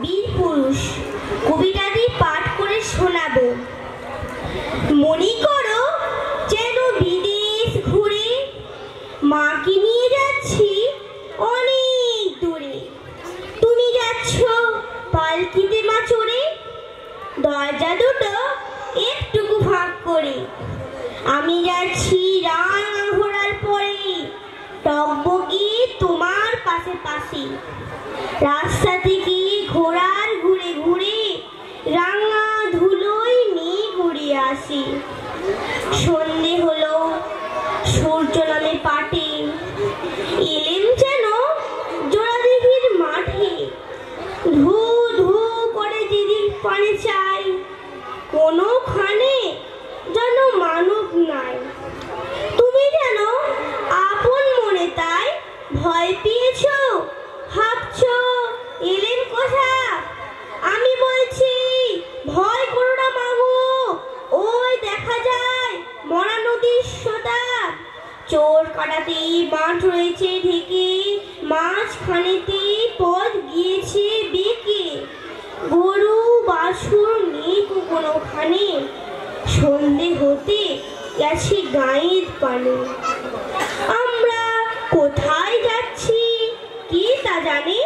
বীর পুরুষ কবিতাটি পাঠ করে শোনাবো। মনে করো যেন বিদেশ ঘুরে মাকে নিয়ে যাচ্ছি অনেক দূরে। তুমি যাচ্ছ পালকিতে মা চড়ে, দরজা দুটো একটুকু ফাঁক করে। আমি যাচ্ছি রাঙা ঘোড়ার পরে, টগবগি তোমার পাশে পাশে। রাস্তা থেকে ঘোড়ার ঘুরে ঘুরে রাঙা ধুলোয় নিয়ে ঘুরিয়ে আসি। সন্ধে হলো, সূর্য নামে পাটে, এলেন যেন জোড়াদিঘির মাঠে। ধু ধু করে দিদির পানে চাই, কোনোখানে যেন মানব নাই। তুমি যেন আপন মনে তাই ভয় পেয়েছ, ভাবছ এলেন কোথা। আমি বলছি ভয় করো না মাগো, ওই দেখা যায় মরা নদীর সোতা। চোর কাটাতে মাঠ রয়েছে ঢেকে, মাঝখানেতে পথ গিয়েছে বেঁকে। গরু বাছুর নেই কোনোখানে, সন্ধে হতে গেছে গাঁয়ের পানে। আমরা কোথায় যাচ্ছি কে তা জানে,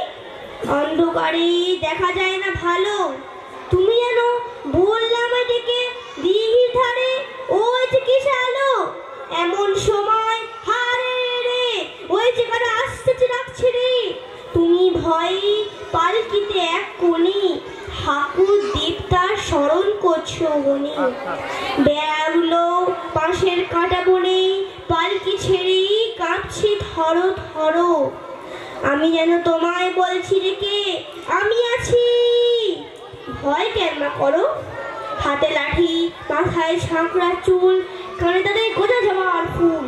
অন্ধকারে দেখা যায় না ভালো। তুমি যেন বললে আমায় ডেকে দিঘির ধারে, ওই যে কিসে আলো। এমন সময় হারে রে, ওই যে কারা আসছে ডাকছে রে। তুমি ভয়ে পালকিতে এক কোণে ঠাকুর দেবতার স্মরণ করছো মনে। বেড়াগুলো পাশের কাটা বনে, পালকি ছেড়ে কাঁপছে থর থর। আমি যেন তোমায় বলছি রেখে আমি আছি, ভয় কেন করো। হাতে লাঠি, মাথায় ঝাঁকড়া চুল, কানে তাদের গোজা যাওয়ার ফুল।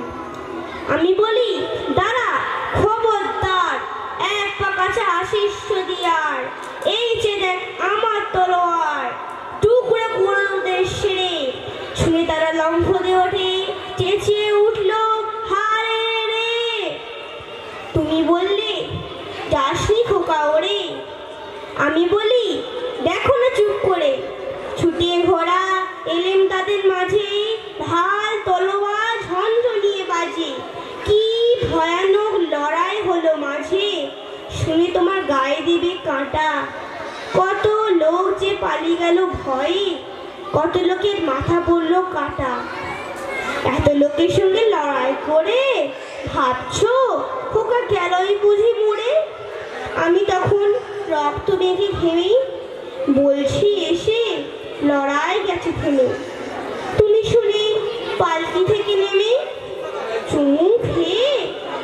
আমি বলি দাঁড়া খবরদার, এক পা কাছে আসিস দিয়ার। এই যে দেখ আমার তলোয়ার, টুকরো কুড়ানোদের সেরে। শুনে তারা লম্ফ দিয়ে ওঠে, চেঁচিয়ে উঠল হারে রে। তুমি বললে যাসনি খোকা ওরে। আমি বলি দেখো না চুপ করে। ছুটিয়ে ঘোড়া এলেম তাদের মাঝে, ঢাল তলোয়ার ঝনঝনিয়ে বাজে। কি ভয়ানক লড়াই হলো মাঝে, শুনে তোমার গায়ে দেবে কাঁটা। কত লোক যে পালিয়ে গেল ভয়ে, কত লোকের মাথা পড়ল কাটা। এত লোকের সঙ্গে লড়াই করে ভাবছো খোকা গেলই বুঝি মরে। আমি তখন রক্ত মেখে ঘেমে বলছি এসে লড়াই গেছে থেমে। তুমি শুনে পালকি থেকে নেমে চুমু খেয়ে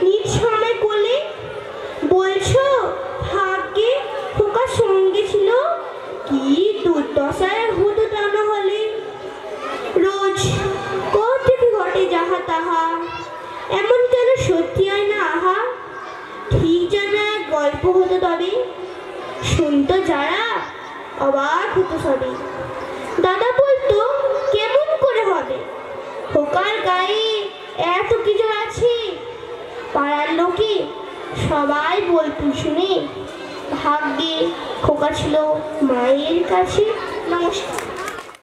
নিচ্ছ আমায় কোলে। বলছো ভাগ্যে খোকার সঙ্গে ছিল, কি দুর্দশায় হতো তা না হলে। রোজ কোথেকে ঘটে যাহা তাহা, এমন কেন সত্যি হয় না আহা। ঠিক যেন এক গল্প হতো তবে, শুনতো যারা অবাক হতো সবে। দাদা বলতো কেমন করে হবে, খোকার গায়ে এত কিছু আছে। পাড়ার লোকে সবাই বলতো শুনে, ভাগ্যে খোকা ছিল মায়ের কাছে। নমস্কার।